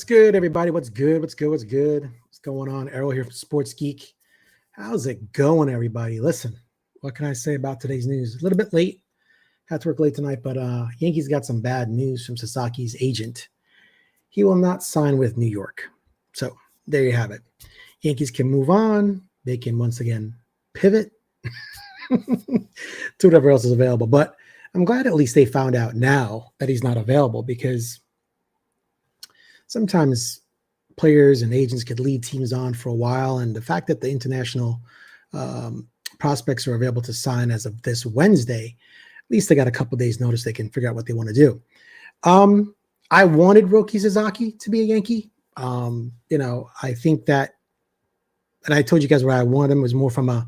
good, everybody? What's good? What's good? What's good? What's going on? Errol here from Sports Geek. How's it going, everybody? Listen, what can I say about today's news? A little bit late. Had to work late tonight, but Yankees got some bad news from Sasaki's agent. He will not sign with New York. So there you have it. Yankees can move on. They can once again pivot to whatever else is available. But I'm glad at least they found out now that he's not available, because sometimes players and agents could lead teams on for a while. And the fact that the international prospects are available to sign as of this Wednesday, at least they got a couple of days notice. They can figure out what they want to do. I wanted Roki Sasaki to be a Yankee. I think that, and I told you guys where I wanted him was more from a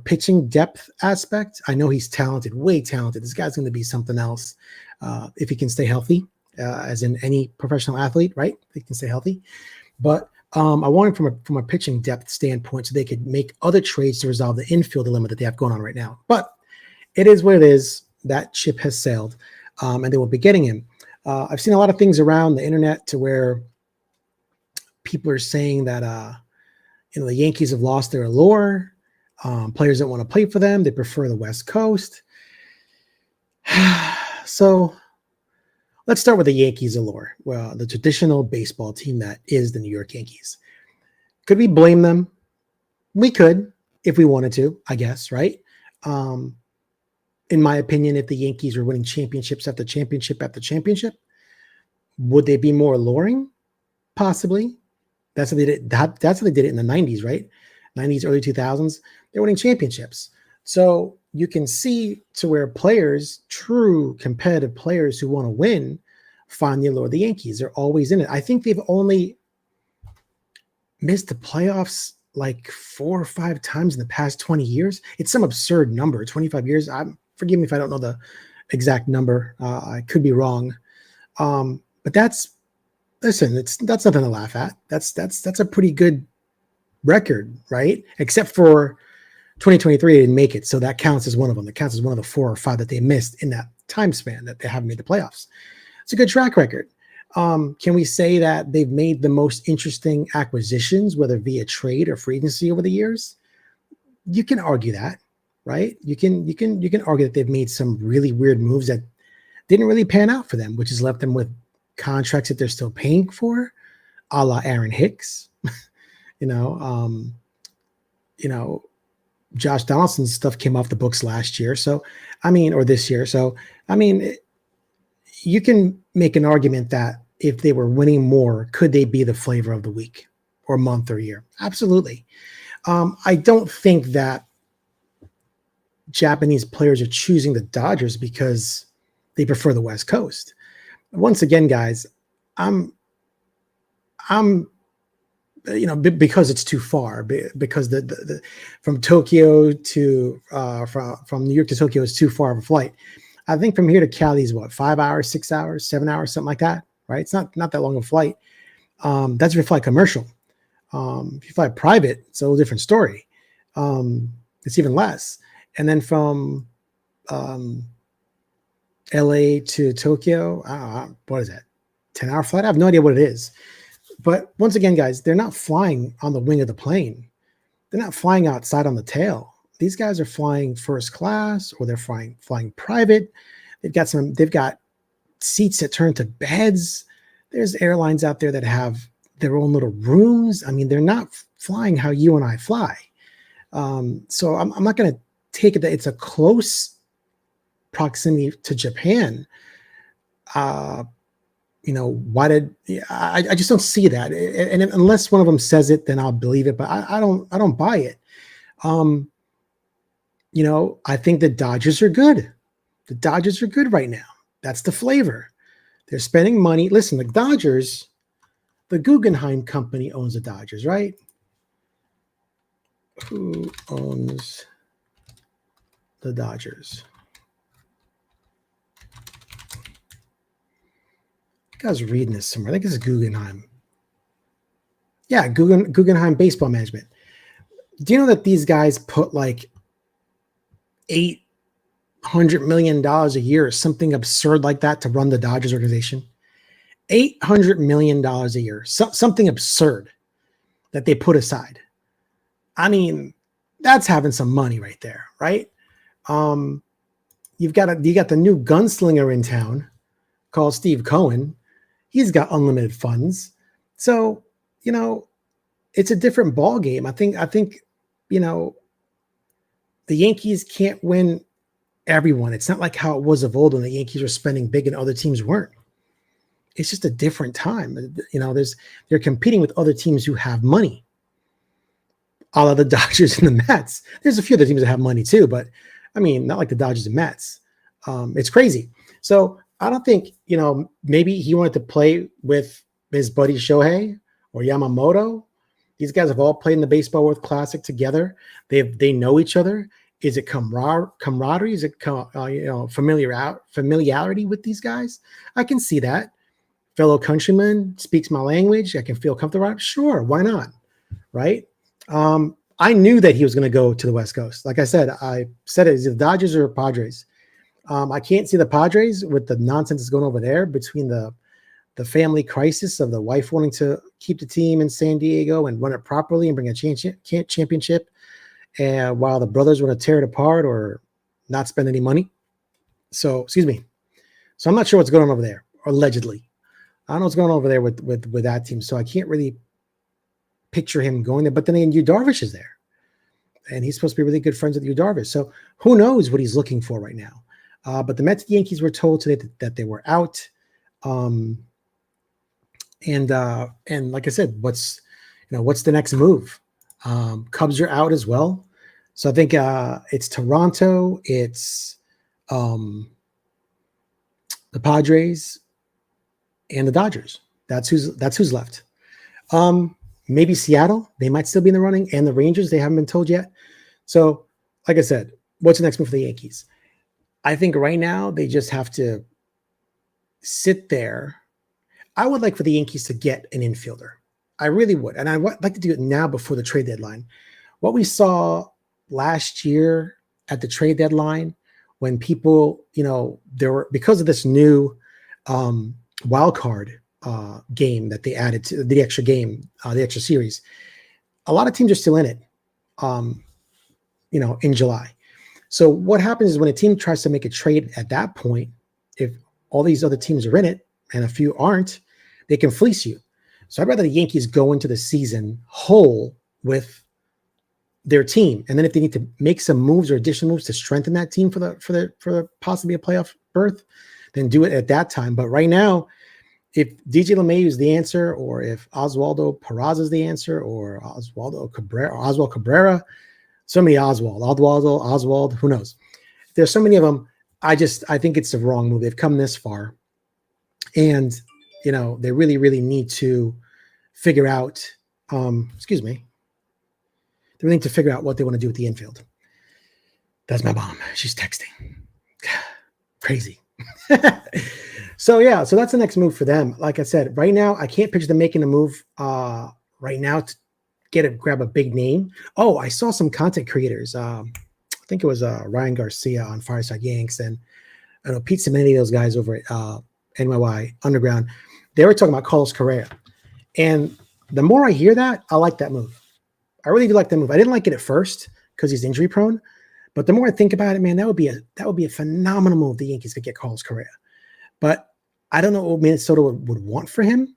pitching depth aspect. I know he's talented, way talented. This guy's going to be something else if he can stay healthy. As in any professional athlete, right? They can stay healthy. But I wanted from a pitching depth standpoint so they could make other trades to resolve the infield dilemma that they have going on right now. But it is what it is. That ship has sailed, and they will be getting him. I've seen a lot of things around the internet to where people are saying that the Yankees have lost their allure. Players don't want to play for them. They prefer the West Coast. So let's start with the Yankees allure. Well, the traditional baseball team that is the New York Yankees. Could we blame them? We could, if we wanted to, I guess, right? In my opinion, if the Yankees were winning championships after championship after championship, would they be more alluring? Possibly. That's how they did. That's how they did it in the 90s, right? 90s, early 2000s. They're winning championships. So you can see to where players, true competitive players who want to win, find the allure of the Yankees. They're always in it. I think they've only missed the playoffs like 4 or 5 times in the past 20 years. It's some absurd number, 25 years. Forgive me if I don't know the exact number. I could be wrong. But that's nothing to laugh at. That's a pretty good record, right? Except for 2023, they didn't make it, so that counts as one of them. That counts as one of the 4 or 5 that they missed in that time span that they haven't made the playoffs. It's a good track record. Can we say that they've made the most interesting acquisitions, whether via trade or free agency over the years? You can argue that, right? You can argue that they've made some really weird moves that didn't really pan out for them, which has left them with contracts that they're still paying for, a la Aaron Hicks. Josh Donaldson's stuff came off the books last year. So, or this year. So, you can make an argument that if they were winning more, could they be the flavor of the week or month or year? Absolutely. I don't think that Japanese players are choosing the Dodgers because they prefer the West Coast. Once again, guys, I'm because it's too far, because the from Tokyo to from New York to Tokyo is too far of a flight. I think from here to Cali is what, 5 hours, 6 hours, 7 hours, something like that, right? It's not that long of a flight. That's if you fly commercial. If you fly private, it's a whole different story. It's even less. And then from LA to Tokyo, what is that? 10-hour flight? I have no idea what it is. But once again, guys, they're not flying on the wing of the plane. They're not flying outside on the tail. These guys are flying first class, or they're flying private. They've got seats that turn to beds. There's airlines out there that have their own little rooms. They're not flying how you and I fly. So I'm not going to take it that it's a close proximity to Japan. I just don't see that. And unless one of them says it, then I'll believe it, but I don't buy it. I think the Dodgers are good. The Dodgers are good right now. That's the flavor. They're spending money. Listen, the Dodgers, the Guggenheim Company owns the Dodgers, right? Who owns the Dodgers? I was reading this somewhere. I think this is Guggenheim. Yeah, Guggenheim Baseball Management. Do you know that these guys put like $800 million a year or something absurd like that to run the Dodgers organization? $800 million a year, something absurd that they put aside. I mean, that's having some money right there, right? You got the new gunslinger in town called Steve Cohen. He's got unlimited funds. So, it's a different ball game. I think, the Yankees can't win everyone. It's not like how it was of old when the Yankees were spending big and other teams weren't. It's just a different time. They're competing with other teams who have money. All of the Dodgers and the Mets. There's a few other teams that have money too, but I mean, not like the Dodgers and Mets. It's crazy. So I don't think, maybe he wanted to play with his buddy Shohei or Yamamoto. These guys have all played in the Baseball World Classic together. They know each other. Is it camaraderie? Is it familiarity with these guys? I can see that. Fellow countryman speaks my language. I can feel comfortable. Sure, why not? Right? I knew that he was going to go to the West Coast. Like I said, it's the Dodgers or Padres. I can't see the Padres with the nonsense that's going over there between the family crisis of the wife wanting to keep the team in San Diego and run it properly and bring a championship, and while the brothers want to tear it apart or not spend any money. So, excuse me. So I'm not sure what's going on over there, allegedly. I don't know what's going on over there with that team. So I can't really picture him going there. But then again, Yu Darvish is there. And he's supposed to be really good friends with Yu Darvish. So who knows what he's looking for right now. But the Mets and Yankees were told today that they were out. And like I said, what's the next move? Cubs are out as well. So I think it's Toronto, it's the Padres, and the Dodgers. That's who's left. Maybe Seattle, they might still be in the running, and the Rangers, they haven't been told yet. So, like I said, what's the next move for the Yankees? I think right now they just have to sit there. I would like for the Yankees to get an infielder. I really would. And I would like to do it now before the trade deadline. What we saw last year at the trade deadline when people, there were, because of this new wild card game that they added to the extra game, the extra series, a lot of teams are still in it, in July. So what happens is when a team tries to make a trade at that point, if all these other teams are in it and a few aren't, they can fleece you. So I'd rather the Yankees go into the season whole with their team, and then if they need to make some moves or additional moves to strengthen that team for the possibly a playoff berth, then do it at that time. But right now, if DJ LeMahieu is the answer, or if Oswaldo Peraza is the answer, or Oswald Cabrera, so many Oswald, who knows? There's so many of them. I think it's the wrong move. They've come this far, and they really, really need to figure out. They really need to figure out what they want to do with the infield. That's my mom. She's texting. Crazy. So that's the next move for them. Like I said, right now, I can't picture them making a move right now to grab a big name. Oh, I saw some content creators. I think it was Ryan Garcia on Fireside Yanks, and I know Pete Simonelli, those guys over at NYY Underground. They were talking about Carlos Correa. And the more I hear that, I like that move. I really do like that move. I didn't like it at first because he's injury prone, but the more I think about it, man, that would be a phenomenal move. The Yankees could get Carlos Correa, but I don't know what Minnesota would want for him,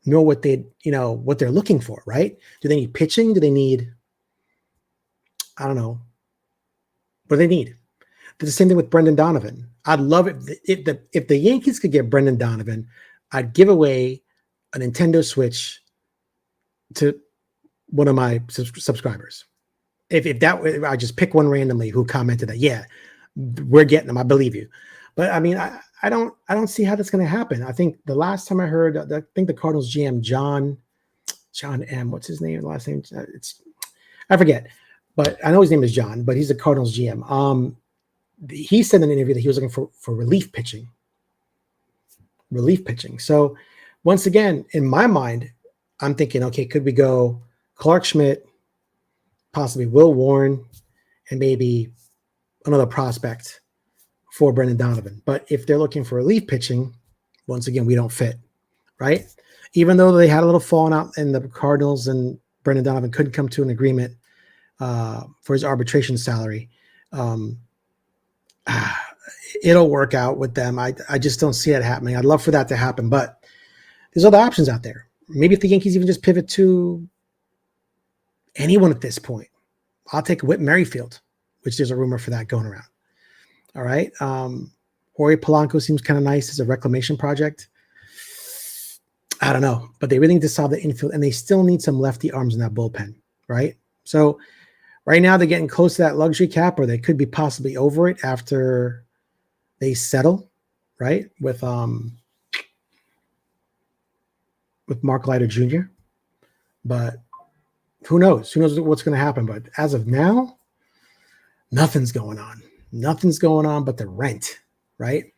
nor what what they're looking for. Right? Do they need pitching? Do they need? I don't know. What do they need? The same thing with Brendan Donovan. I'd love it if the Yankees could get Brendan Donovan. I'd give away a Nintendo Switch to one of my subscribers. If I just pick one randomly who commented that, yeah, we're getting them. I believe you. But I mean, I don't see how that's going to happen. I think the last time I heard, I think the Cardinals GM, John M. What's his name? Last name? I forget. But I know his name is John, but he's the Cardinals GM. He said in an interview that he was looking for relief pitching. So once again, in my mind, I'm thinking, okay, could we go Clark Schmidt, possibly Will Warren, and maybe another prospect for Brendan Donovan. But if they're looking for relief pitching, once again, we don't fit. right? Even though they had a little falling out and the Cardinals and Brendan Donovan couldn't come to an agreement for his arbitration salary. It'll work out with them. I just don't see it happening. I'd love for that to happen, but there's other options out there. Maybe if the Yankees even just pivot to anyone at this point, I'll take Whit Merrifield, which there's a rumor for that going around. All right. Jorge Polanco seems kind of nice as a reclamation project. I don't know, but they really need to solve the infield, and they still need some lefty arms in that bullpen, right? So right now they're getting close to that luxury cap, or they could be possibly over it after they settle, right? With Mark Leiter Jr. But who knows? Who knows what's going to happen? But as of now, nothing's going on. Nothing's going on but the rent, right?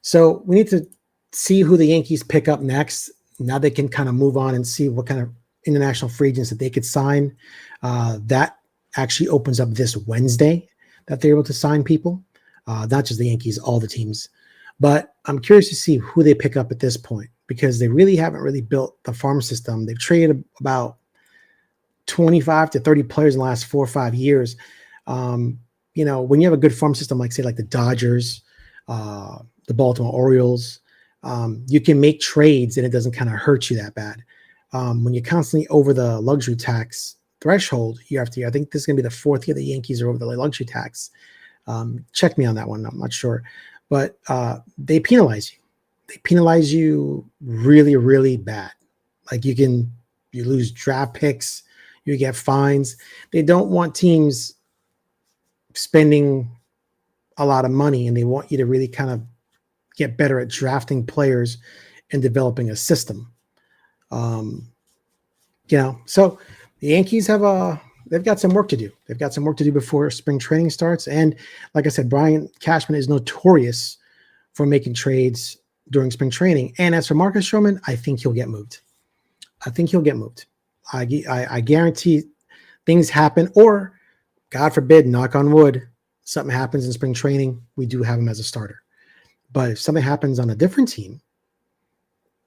So we need to see who the Yankees pick up next. Now they can kind of move on and see what kind of international free agents that they could sign. That actually opens up this Wednesday that they're able to sign people, not just the Yankees, all the teams. But I'm curious to see who they pick up at this point, because they really haven't really built the farm system. They've traded about 25 to 30 players in the last 4 or 5 years. When you have a good farm system, like say like the Dodgers, the Baltimore Orioles, you can make trades and it doesn't kind of hurt you that bad. When you're constantly over the luxury tax threshold year after year, I think this is going to be the 4th year the Yankees are over the luxury tax. Check me on that one. I'm not sure, but they penalize you. They penalize you really, really bad. Like you lose draft picks, you get fines. They don't want teams spending a lot of money, and they want you to really kind of get better at drafting players and developing a system. So the Yankees they've got some work to do. They've got some work to do before spring training starts. And like I said, Brian Cashman is notorious for making trades during spring training. And as for Marcus Stroman, I think he'll get moved. I guarantee things happen, or God forbid, knock on wood, something happens in spring training, we do have him as a starter. But if something happens on a different team,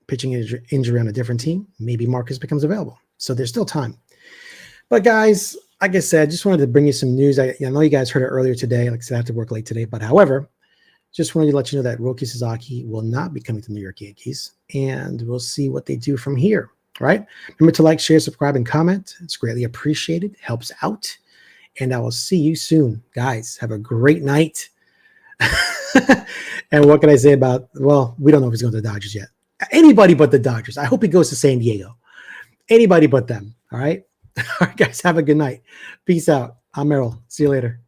pitching injury on a different team, maybe Marcus becomes available. So there's still time. But guys, like I said, just wanted to bring you some news. I know you guys heard it earlier today. Like I said, I have to work late today. But however, just wanted to let you know that Roki Sasaki will not be coming to the New York Yankees. And we'll see what they do from here. All right. Remember to like, share, subscribe, and comment. It's greatly appreciated. Helps out. And I will see you soon. Guys, have a great night. And what can I say about, well, we don't know if he's going to the Dodgers yet. Anybody but the Dodgers. I hope he goes to San Diego. Anybody but them. All right. All right, guys, have a good night. Peace out. I'm Merrill. See you later.